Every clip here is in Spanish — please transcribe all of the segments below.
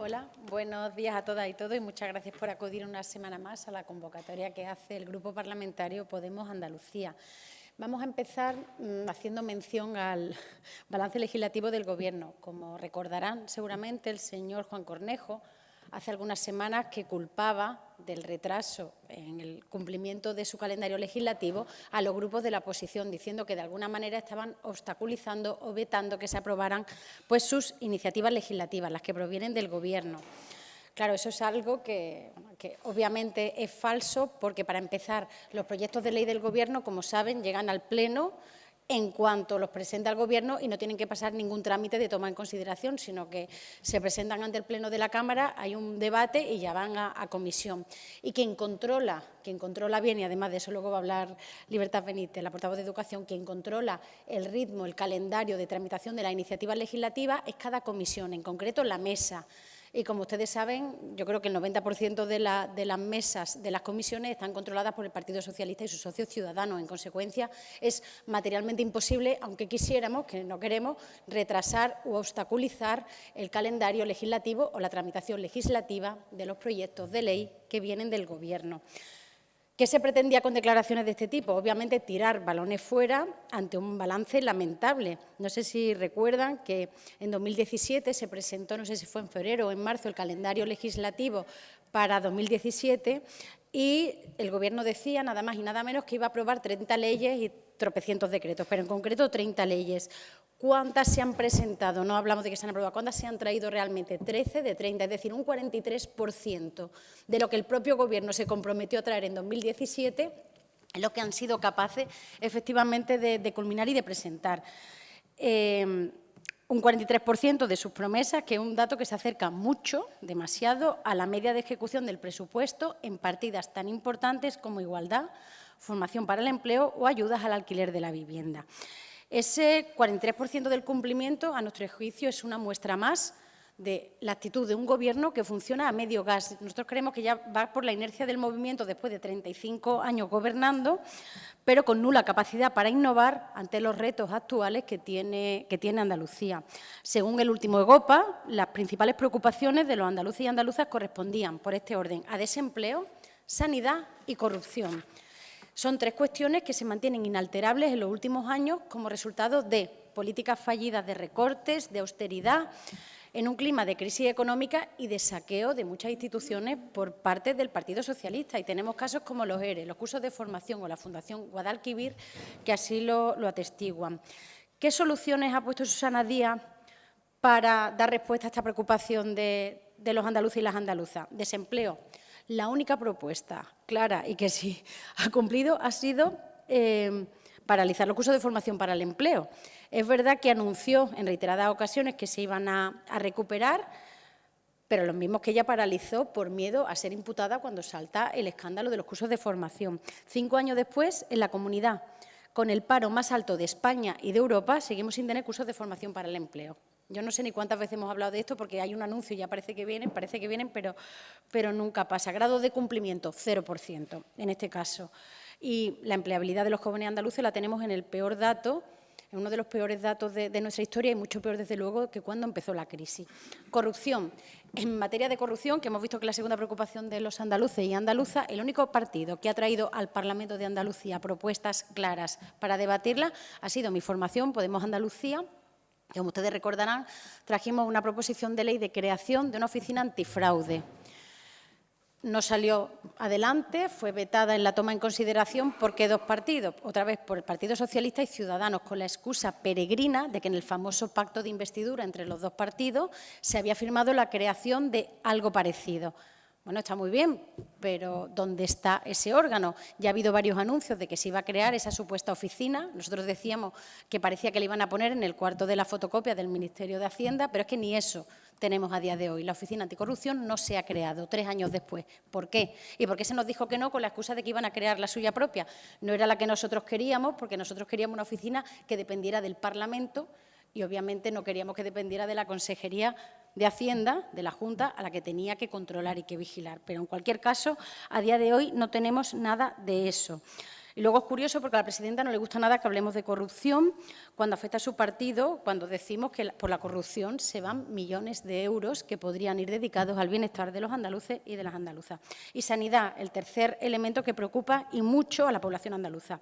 Hola, buenos días a todas y todos y muchas gracias por acudir una semana más a la convocatoria que hace el Grupo Parlamentario Podemos Andalucía. Vamos a empezar haciendo mención al balance legislativo del Gobierno. Como recordarán seguramente, el señor Juan Cornejo hace algunas semanas que culpaba del retraso en el cumplimiento de su calendario legislativo a los grupos de la oposición, diciendo que de alguna manera estaban obstaculizando o vetando que se aprobaran sus iniciativas legislativas, las que provienen del Gobierno. Claro, eso es algo que obviamente es falso, porque para empezar los proyectos de ley del Gobierno, como saben, llegan al Pleno en cuanto los presenta el Gobierno y no tienen que pasar ningún trámite de toma en consideración, sino que se presentan ante el Pleno de la Cámara, hay un debate y ya van a comisión. Y quien controla bien, y además de eso luego va a hablar Libertad Benítez, la portavoz de Educación, quien controla el ritmo, el calendario de tramitación de las iniciativas legislativas es cada comisión, en concreto la mesa. Y como ustedes saben, yo creo que el 90% de las mesas de las comisiones están controladas por el Partido Socialista y sus socios Ciudadanos. En consecuencia, es materialmente imposible, aunque quisiéramos, que no queremos, retrasar u obstaculizar el calendario legislativo o la tramitación legislativa de los proyectos de ley que vienen del Gobierno. ¿Qué se pretendía con declaraciones de este tipo? Obviamente, tirar balones fuera ante un balance lamentable. No sé si recuerdan que en 2017 se presentó, no sé si fue en febrero o en marzo, el calendario legislativo para 2017 y el Gobierno decía nada más y nada menos que iba a aprobar 30 leyes y tropecientos decretos, pero en concreto 30 leyes. ¿Cuántas se han presentado? No hablamos de que se han aprobado. ¿Cuántas se han traído realmente? 13 de 30, es decir, un 43% de lo que el propio Gobierno se comprometió a traer en 2017 es lo que han sido capaces efectivamente de culminar y de presentar. Un 43% de sus promesas, que es un dato que se acerca mucho, demasiado, a la media de ejecución del presupuesto en partidas tan importantes como igualdad, formación para el empleo o ayudas al alquiler de la vivienda. Ese 43% del cumplimiento, a nuestro juicio, es una muestra más de la actitud de un Gobierno que funciona a medio gas. Nosotros creemos que ya va por la inercia del movimiento después de 35 años gobernando, pero con nula capacidad para innovar ante los retos actuales que tiene Andalucía. Según el último EGOPA, las principales preocupaciones de los andaluces y andaluzas correspondían, por este orden, a desempleo, sanidad y corrupción. Son tres cuestiones que se mantienen inalterables en los últimos años como resultado de políticas fallidas de recortes, de austeridad, en un clima de crisis económica y de saqueo de muchas instituciones por parte del Partido Socialista. Y tenemos casos como los ERE, los cursos de formación o la Fundación Guadalquivir, que así lo atestiguan. ¿Qué soluciones ha puesto Susana Díaz para dar respuesta a esta preocupación de los andaluces y las andaluzas? Desempleo. La única propuesta clara y que sí ha cumplido ha sido paralizar los cursos de formación para el empleo. Es verdad que anunció en reiteradas ocasiones que se iban a recuperar, pero los mismos que ella paralizó por miedo a ser imputada cuando salta el escándalo de los cursos de formación. 5 años después, en la comunidad con el paro más alto de España y de Europa, seguimos sin tener cursos de formación para el empleo. Yo no sé ni cuántas veces hemos hablado de esto porque hay un anuncio y ya parece que vienen, pero nunca pasa. Grado de cumplimiento, 0% en este caso. Y la empleabilidad de los jóvenes andaluces la tenemos en el peor dato, en uno de los peores datos de nuestra historia y mucho peor, desde luego, que cuando empezó la crisis. Corrupción. En materia de corrupción, que hemos visto que es la segunda preocupación de los andaluces y andaluzas, el único partido que ha traído al Parlamento de Andalucía propuestas claras para debatirlas ha sido mi formación, Podemos Andalucía. Como ustedes recordarán, trajimos una proposición de ley de creación de una oficina antifraude. No salió adelante, fue vetada en la toma en consideración porque dos partidos, otra vez por el Partido Socialista y Ciudadanos, con la excusa peregrina de que en el famoso pacto de investidura entre los dos partidos se había firmado la creación de algo parecido. Bueno, está muy bien, pero ¿dónde está ese órgano? Ya ha habido varios anuncios de que se iba a crear esa supuesta oficina. Nosotros decíamos que parecía que la iban a poner en el cuarto de la fotocopia del Ministerio de Hacienda, pero es que ni eso tenemos a día de hoy. La Oficina Anticorrupción no se ha creado 3 años después. ¿Por qué? ¿Y por qué se nos dijo que no con la excusa de que iban a crear la suya propia? No era la que nosotros queríamos, porque nosotros queríamos una oficina que dependiera del Parlamento y obviamente no queríamos que dependiera de la Consejería de Hacienda, de la Junta, a la que tenía que controlar y que vigilar. Pero, en cualquier caso, a día de hoy no tenemos nada de eso. Y luego es curioso porque a la presidenta no le gusta nada que hablemos de corrupción cuando afecta a su partido, cuando decimos que por la corrupción se van millones de euros que podrían ir dedicados al bienestar de los andaluces y de las andaluzas. Y sanidad, el tercer elemento que preocupa y mucho a la población andaluza.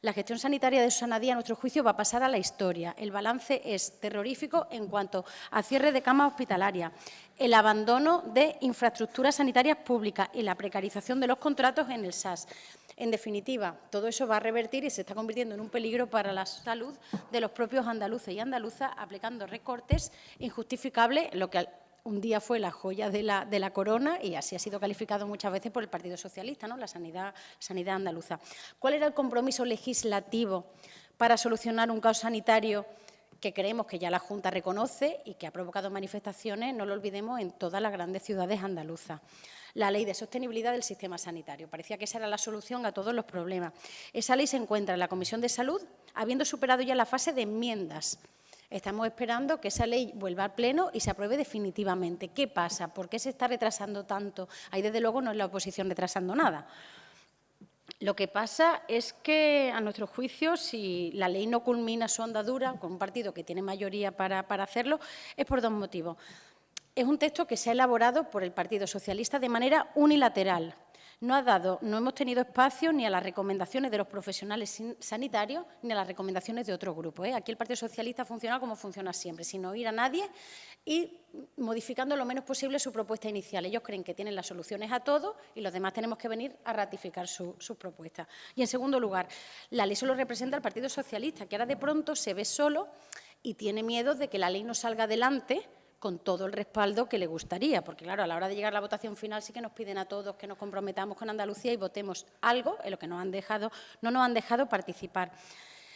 La gestión sanitaria de Susana Díaz, a nuestro juicio, va a pasar a la historia. El balance es terrorífico en cuanto a cierre de camas hospitalarias, el abandono de infraestructuras sanitarias públicas y la precarización de los contratos en el SAS. En definitiva, todo eso va a revertir y se está convirtiendo en un peligro para la salud de los propios andaluces y andaluzas, aplicando recortes injustificables, lo que un día fue la joya de la corona y así ha sido calificado muchas veces por el Partido Socialista, ¿no? La sanidad andaluza. ¿Cuál era el compromiso legislativo para solucionar un caos sanitario que creemos que ya la Junta reconoce y que ha provocado manifestaciones, no lo olvidemos, en todas las grandes ciudades andaluzas? La Ley de Sostenibilidad del Sistema Sanitario. Parecía que esa era la solución a todos los problemas. Esa ley se encuentra en la Comisión de Salud, habiendo superado ya la fase de enmiendas. Estamos esperando que esa ley vuelva al Pleno y se apruebe definitivamente. ¿Qué pasa? ¿Por qué se está retrasando tanto? Ahí, desde luego, no es la oposición retrasando nada. Lo que pasa es que, a nuestro juicio, si la ley no culmina su andadura con un partido que tiene mayoría para hacerlo, es por dos motivos. Es un texto que se ha elaborado por el Partido Socialista de manera unilateral. No hemos tenido espacio ni a las recomendaciones de los profesionales sanitarios ni a las recomendaciones de otros grupos. Aquí el Partido Socialista funciona como funciona siempre, sin oír a nadie y modificando lo menos posible su propuesta inicial. Ellos creen que tienen las soluciones a todo y los demás tenemos que venir a ratificar sus propuestas. Y, en segundo lugar, la ley solo representa al Partido Socialista, que ahora de pronto se ve solo y tiene miedo de que la ley no salga adelante con todo el respaldo que le gustaría, porque, claro, a la hora de llegar a la votación final sí que nos piden a todos que nos comprometamos con Andalucía y votemos algo en lo que no nos han dejado participar.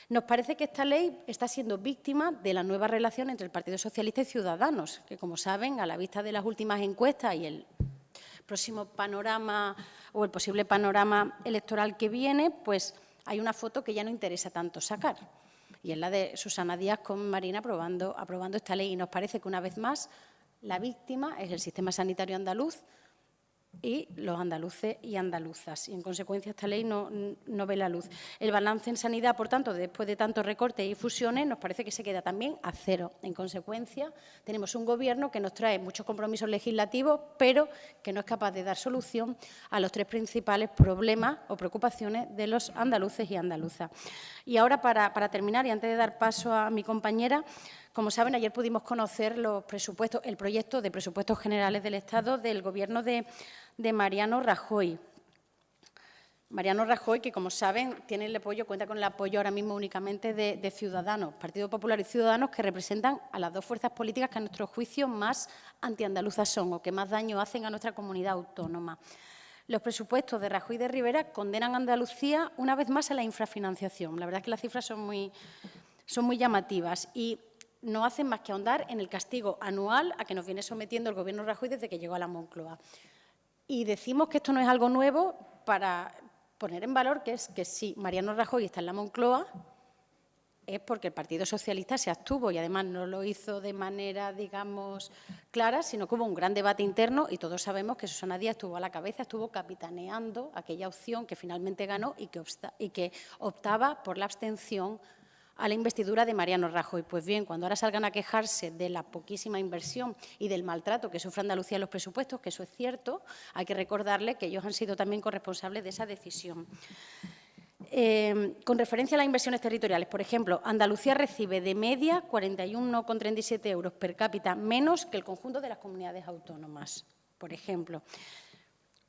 Nos parece que esta ley está siendo víctima de la nueva relación entre el Partido Socialista y Ciudadanos, que, como saben, a la vista de las últimas encuestas y el próximo panorama o el posible panorama electoral que viene, pues hay una foto que ya no interesa tanto sacar. Y es la de Susana Díaz con Marina aprobando esta ley. Y nos parece que, una vez más, la víctima es el sistema sanitario andaluz y los andaluces y andaluzas. Y, en consecuencia, esta ley no ve la luz. El balance en sanidad, por tanto, después de tantos recortes y fusiones, nos parece que se queda también a cero. En consecuencia, tenemos un Gobierno que nos trae muchos compromisos legislativos, pero que no es capaz de dar solución a los tres principales problemas o preocupaciones de los andaluces y andaluzas. Y ahora, para terminar, y antes de dar paso a mi compañera, como saben, ayer pudimos conocer el proyecto de presupuestos generales del Estado del Gobierno de Mariano Rajoy. Mariano Rajoy, que, como saben, cuenta con el apoyo ahora mismo únicamente de Ciudadanos, Partido Popular y Ciudadanos, que representan a las dos fuerzas políticas que, a nuestro juicio, más antiandaluzas son o que más daño hacen a nuestra comunidad autónoma. Los presupuestos de Rajoy y de Rivera condenan a Andalucía una vez más a la infrafinanciación. La verdad es que las cifras son muy llamativas y no hacen más que ahondar en el castigo anual a que nos viene sometiendo el Gobierno Rajoy desde que llegó a la Moncloa. Y decimos que esto no es algo nuevo para poner en valor que si Mariano Rajoy está en la Moncloa es porque el Partido Socialista se abstuvo y, además, no lo hizo de manera, digamos, clara, sino que hubo un gran debate interno y todos sabemos que Susana Díaz estuvo a la cabeza, estuvo capitaneando aquella opción que finalmente ganó y que optaba por la abstención a la investidura de Mariano Rajoy. Pues bien, cuando ahora salgan a quejarse de la poquísima inversión y del maltrato que sufre Andalucía en los presupuestos, que eso es cierto, hay que recordarle que ellos han sido también corresponsables de esa decisión. Con referencia a las inversiones territoriales, por ejemplo, Andalucía recibe de media 41,37 euros per cápita menos que el conjunto de las comunidades autónomas, por ejemplo.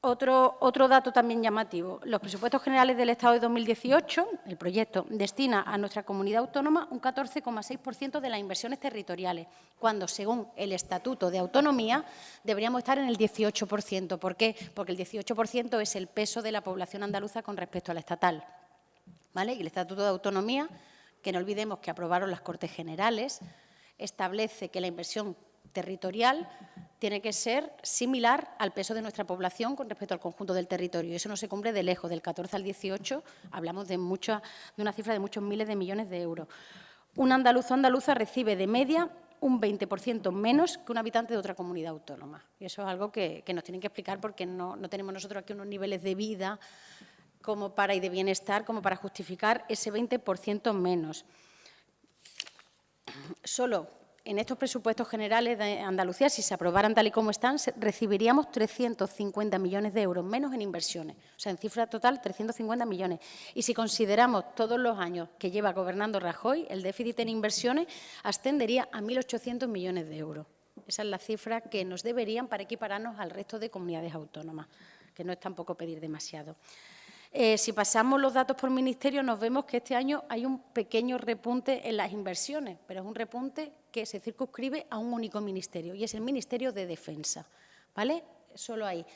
Otro dato también llamativo. Los presupuestos generales del Estado de 2018, el proyecto, destina a nuestra comunidad autónoma un 14,6% de las inversiones territoriales, cuando, según el Estatuto de Autonomía, deberíamos estar en el 18%. ¿Por qué? Porque el 18% es el peso de la población andaluza con respecto a la estatal, ¿vale? Y el Estatuto de Autonomía, que no olvidemos que aprobaron las Cortes Generales, establece que la inversión territorial tiene que ser similar al peso de nuestra población con respecto al conjunto del territorio. Y eso no se cumple de lejos. Del 14 al 18 hablamos de una cifra de muchos miles de millones de euros. Un andaluzo o andaluza recibe de media un 20% menos que un habitante de otra comunidad autónoma. Y eso es algo que nos tienen que explicar porque no tenemos nosotros aquí unos niveles de vida y de bienestar como para justificar ese 20% menos. Solo en estos presupuestos generales de Andalucía, si se aprobaran tal y como están, recibiríamos 350 millones de euros menos en inversiones. O sea, en cifra total, 350 millones. Y si consideramos todos los años que lleva gobernando Rajoy, el déficit en inversiones ascendería a 1.800 millones de euros. Esa es la cifra que nos deberían para equipararnos al resto de comunidades autónomas, que no es tampoco pedir demasiado. Si pasamos los datos por ministerio, nos vemos que este año hay un pequeño repunte en las inversiones, pero es un repunte que se circunscribe a un único ministerio, y es el Ministerio de Defensa, ¿vale? Solo hay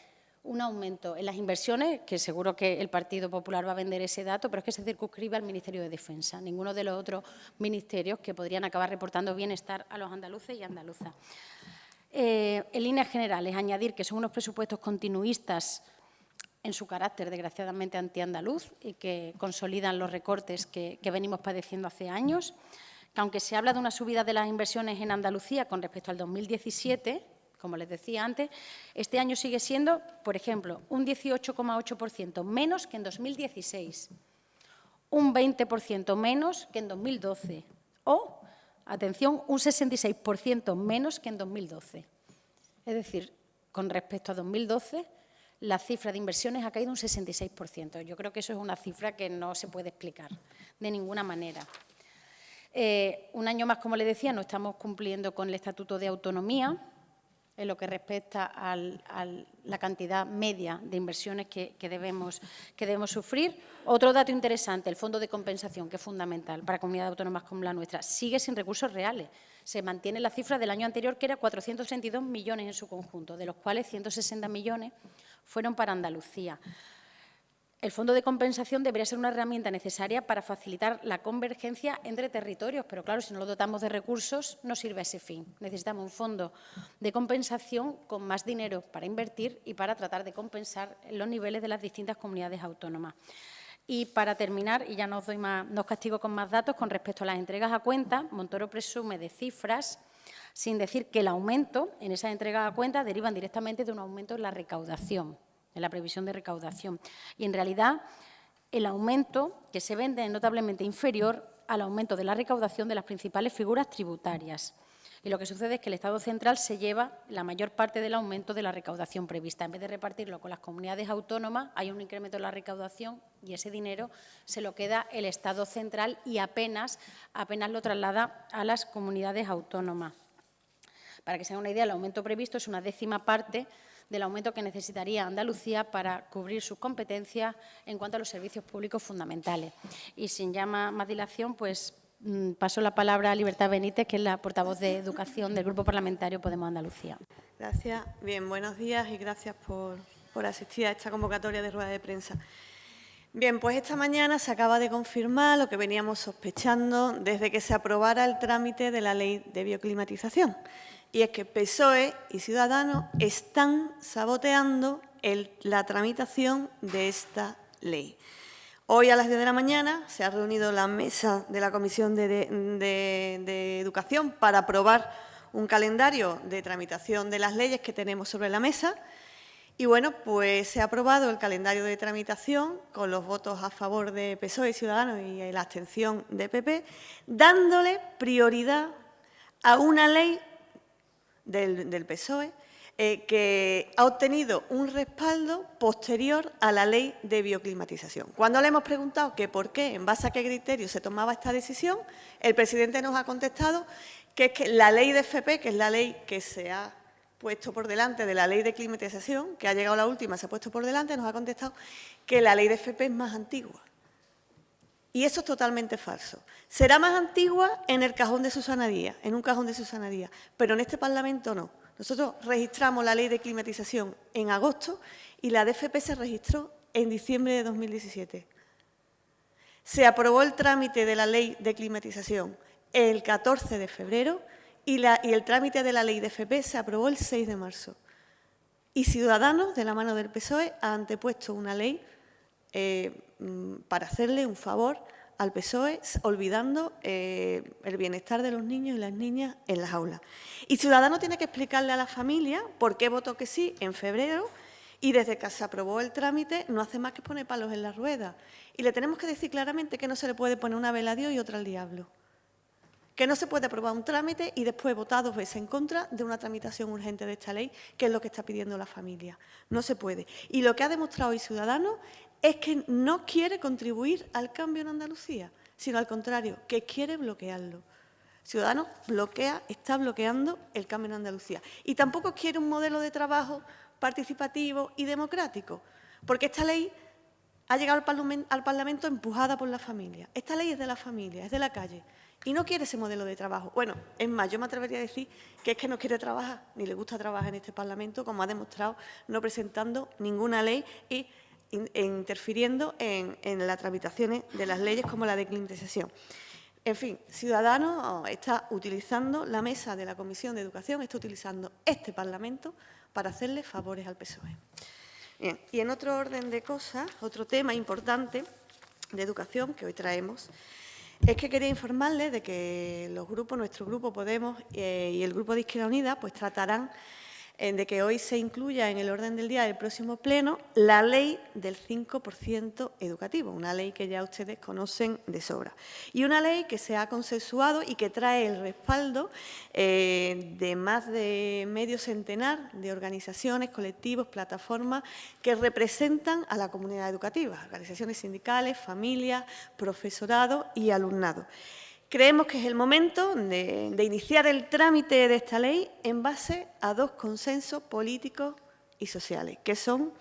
un aumento en las inversiones, que seguro que el Partido Popular va a vender ese dato, pero es que se circunscribe al Ministerio de Defensa, ninguno de los otros ministerios que podrían acabar reportando bienestar a los andaluces y andaluzas. En líneas generales, añadir que son unos presupuestos continuistas en su carácter, desgraciadamente, antiandaluz y que consolidan los recortes que venimos padeciendo hace años, que aunque se habla de una subida de las inversiones en Andalucía con respecto al 2017, como les decía antes, este año sigue siendo, por ejemplo, un 18,8% menos que en 2016, un 20% menos que en 2012 o, atención, un 66% menos que en 2012. Es decir, con respecto a 2012, la cifra de inversiones ha caído un 66%. Yo creo que eso es una cifra que no se puede explicar de ninguna manera. Un año más, como le decía, no estamos cumpliendo con el Estatuto de Autonomía en lo que respecta a la cantidad media de inversiones que debemos sufrir. Otro dato interesante, el Fondo de Compensación, que es fundamental para comunidades autónomas como la nuestra, sigue sin recursos reales. Se mantiene la cifra del año anterior, que era 432 millones en su conjunto, de los cuales 160 millones fueron para Andalucía. El Fondo de Compensación debería ser una herramienta necesaria para facilitar la convergencia entre territorios, pero claro, si no lo dotamos de recursos, no sirve a ese fin. Necesitamos un fondo de compensación con más dinero para invertir y para tratar de compensar los niveles de las distintas comunidades autónomas. Y para terminar, y ya no os castigo con más datos, con respecto a las entregas a cuenta, Montoro presume de cifras sin decir que el aumento en esas entregas a cuenta derivan directamente de un aumento en la recaudación, en la previsión de recaudación. Y, en realidad, el aumento que se vende es notablemente inferior al aumento de la recaudación de las principales figuras tributarias. Y lo que sucede es que el Estado central se lleva la mayor parte del aumento de la recaudación prevista. En vez de repartirlo con las comunidades autónomas, hay un incremento en la recaudación y ese dinero se lo queda el Estado central y apenas lo traslada a las comunidades autónomas. Para que se hagan una idea, el aumento previsto es una décima parte del aumento que necesitaría Andalucía para cubrir sus competencias en cuanto a los servicios públicos fundamentales. Y sin ya más dilación, pues paso la palabra a Libertad Benítez, que es la portavoz de Educación del Grupo Parlamentario Podemos Andalucía. Gracias. Bien, buenos días y gracias por asistir a esta convocatoria de rueda de prensa. Bien, pues esta mañana se acaba de confirmar lo que veníamos sospechando desde que se aprobara el trámite de la Ley de Bioclimatización. Y es que PSOE y Ciudadanos están saboteando la tramitación de esta ley. Hoy a las 10 de la mañana se ha reunido la mesa de la Comisión de Educación para aprobar un calendario de tramitación de las leyes que tenemos sobre la mesa. Y bueno, pues se ha aprobado el calendario de tramitación con los votos a favor de PSOE y Ciudadanos y la abstención de PP, dándole prioridad a una ley del PSOE que ha obtenido un respaldo posterior a la Ley de Bioclimatización. Cuando le hemos preguntado que por qué, en base a qué criterio se tomaba esta decisión, el presidente nos ha contestado que es que la Ley de FP, que es la ley que se ha puesto por delante de la Ley de Climatización, que ha llegado la última, se ha puesto por delante, nos ha contestado que la Ley de FP es más antigua. Y eso es totalmente falso. Será más antigua en el cajón de Susana Díaz, en un cajón de Susana Díaz, pero en este Parlamento no. Nosotros registramos la Ley de Climatización en agosto y la DFP se registró en diciembre de 2017. Se aprobó el trámite de la Ley de Climatización el 14 de febrero y el trámite de la Ley de FP se aprobó el 6 de marzo. Y Ciudadanos, de la mano del PSOE, ha antepuesto una ley para hacerle un favor al PSOE, olvidando el bienestar de los niños y las niñas en las aulas. Y Ciudadanos tiene que explicarle a la familia por qué votó que sí en febrero Y desde que se aprobó el trámite no hace más que poner palos en las ruedas. Y le tenemos que decir claramente que no se le puede poner una vela a Dios y otra al diablo. Que no se puede aprobar un trámite y después votar 2 veces en contra de una tramitación urgente de esta ley, que es lo que está pidiendo la familia. No se puede. Y lo que ha demostrado hoy Ciudadanos es que no quiere contribuir al cambio en Andalucía, sino al contrario, que quiere bloquearlo. Ciudadanos está bloqueando el cambio en Andalucía. Y tampoco quiere un modelo de trabajo participativo y democrático, porque esta ley ha llegado al Parlamento empujada por la familia. Esta ley es de la familia, es de la calle, y no quiere ese modelo de trabajo. Bueno, es más, yo me atrevería a decir que es que no quiere trabajar, ni le gusta trabajar en este Parlamento, como ha demostrado no presentando ninguna ley e interfiriendo en las tramitaciones de las leyes como la de climatización. En fin, Ciudadanos está utilizando la mesa de la Comisión de Educación, está utilizando este Parlamento para hacerle favores al PSOE. Bien, y en otro orden de cosas, otro tema importante de educación que hoy traemos, es que quería informarles de que los grupos, nuestro grupo Podemos y el grupo de Izquierda Unida, pues tratarán de que hoy se incluya en el orden del día del próximo pleno la ley del 5% educativo, una ley que ya ustedes conocen de sobra. Y una ley que se ha consensuado y que trae el respaldo de más de medio centenar de organizaciones, colectivos, plataformas que representan a la comunidad educativa, organizaciones sindicales, familias, profesorado y alumnado. Creemos que es el momento de iniciar el trámite de esta ley en base a 2 consensos políticos y sociales, que son,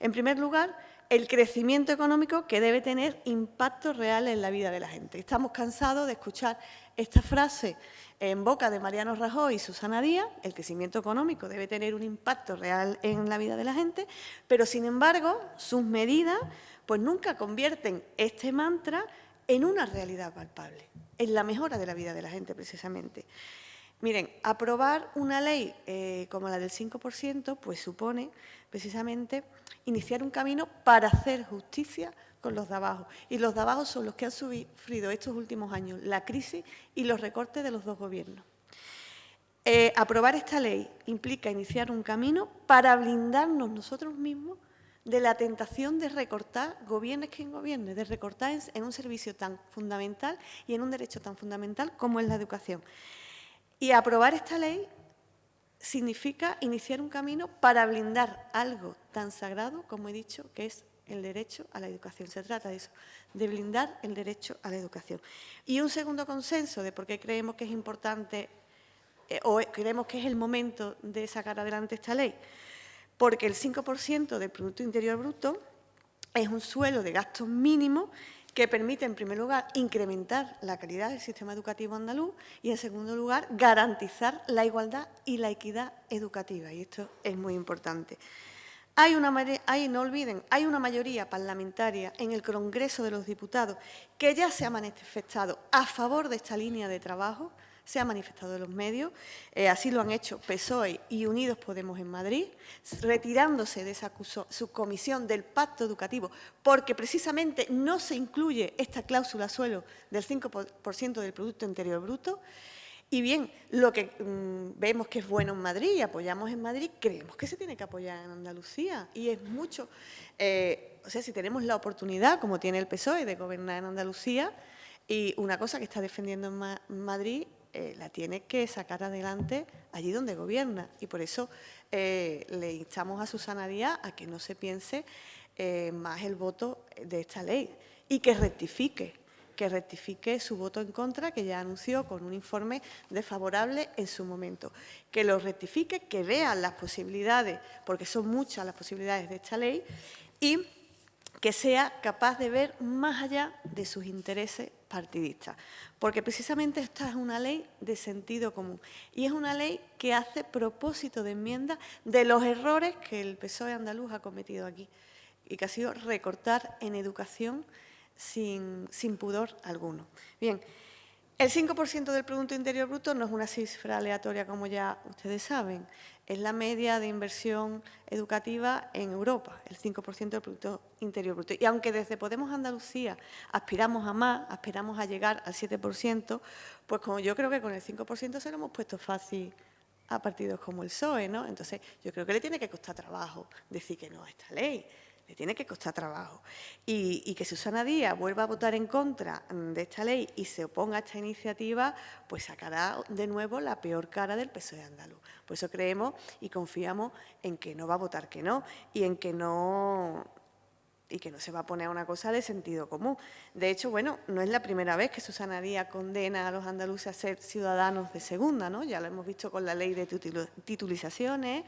en primer lugar, el crecimiento económico que debe tener impacto real en la vida de la gente. Estamos cansados de escuchar esta frase en boca de Mariano Rajoy y Susana Díaz: el crecimiento económico debe tener un impacto real en la vida de la gente, pero, sin embargo, sus medidas pues nunca convierten este mantra en una realidad palpable, en la mejora de la vida de la gente, precisamente. Miren, aprobar una ley como la del 5%, pues supone, precisamente, iniciar un camino para hacer justicia con los de abajo. Y los de abajo son los que han sufrido estos últimos años la crisis y los recortes de los 2 gobiernos. Aprobar esta ley implica iniciar un camino para blindarnos nosotros mismos de la tentación de recortar, gobiernes quien gobierne, de recortar en un servicio tan fundamental y en un derecho tan fundamental como es la educación. Y aprobar esta ley significa iniciar un camino para blindar algo tan sagrado, como he dicho, que es el derecho a la educación. Se trata de eso, de blindar el derecho a la educación. Y un segundo consenso de por qué creemos que es importante o creemos que es el momento de sacar adelante esta ley. Porque el 5% del Producto Interior Bruto es un suelo de gastos mínimos que permite, en primer lugar, incrementar la calidad del sistema educativo andaluz y, en segundo lugar, garantizar la igualdad y la equidad educativa. Y esto es muy importante. No olviden, hay una mayoría parlamentaria en el Congreso de los Diputados que ya se ha manifestado a favor de esta línea de trabajo, se ha manifestado en los medios, así lo han hecho PSOE y Unidos Podemos en Madrid, retirándose de esa subcomisión del pacto educativo, porque precisamente no se incluye esta cláusula suelo del 5% del Producto Interior Bruto. Y bien, lo que vemos que es bueno en Madrid y apoyamos en Madrid, creemos que se tiene que apoyar en Andalucía. Y es mucho, o sea, si tenemos la oportunidad, como tiene el PSOE, de gobernar en Andalucía, y una cosa que está defendiendo en Madrid, la tiene que sacar adelante allí donde gobierna. Y por eso le instamos a Susana Díaz a que no se piense más el voto de esta ley y que rectifique su voto en contra, que ya anunció con un informe desfavorable en su momento. Que lo rectifique, que vean las posibilidades, porque son muchas las posibilidades de esta ley, y que sea capaz de ver más allá de sus intereses partidistas. Porque precisamente esta es una ley de sentido común y es una ley que hace propósito de enmienda de los errores que el PSOE andaluz ha cometido aquí y que ha sido recortar en educación sin pudor alguno. Bien, el 5% del Producto Interior Bruto no es una cifra aleatoria, como ya ustedes saben. Es la media de inversión educativa en Europa, el 5% del Producto Interior Bruto. Y aunque desde Podemos Andalucía aspiramos a más, aspiramos a llegar al 7%, pues como yo creo que con el 5% se lo hemos puesto fácil a partidos como el PSOE, ¿no? Entonces, yo creo que le tiene que costar trabajo decir que no a esta ley. Le tiene que costar trabajo. Y que Susana Díaz vuelva a votar en contra de esta ley y se oponga a esta iniciativa, pues sacará de nuevo la peor cara del PSOE andaluz. Por eso creemos y confiamos en que no va a votar que no y en que no se va a poner una cosa de sentido común. De hecho, bueno, no es la primera vez que Susana Díaz condena a los andaluces a ser ciudadanos de segunda, ¿no? Ya lo hemos visto con la ley de titulizaciones,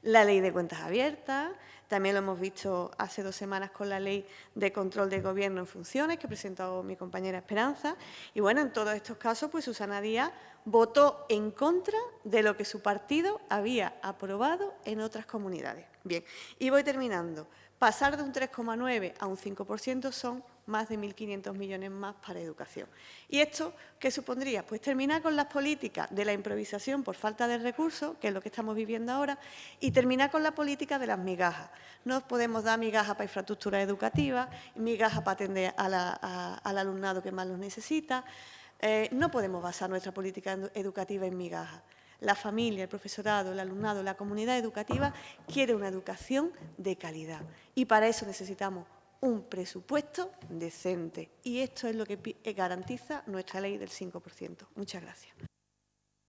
la ley de cuentas abiertas, también lo hemos visto hace 2 semanas con la ley de control del Gobierno en funciones que presentó mi compañera Esperanza. Y bueno, en todos estos casos, pues Susana Díaz votó en contra de lo que su partido había aprobado en otras comunidades. Bien, y voy terminando. Pasar de un 3,9 a un 5% son más de 1.500 millones más para educación. ¿Y esto qué supondría? Pues terminar con las políticas de la improvisación por falta de recursos, que es lo que estamos viviendo ahora, y terminar con la política de las migajas. No podemos dar migajas para infraestructuras educativas, migajas para atender al alumnado que más los necesita. No podemos basar nuestra política educativa en migajas. La familia, el profesorado, el alumnado, la comunidad educativa quiere una educación de calidad y para eso necesitamos un presupuesto decente y esto es lo que garantiza nuestra ley del 5%. Muchas gracias.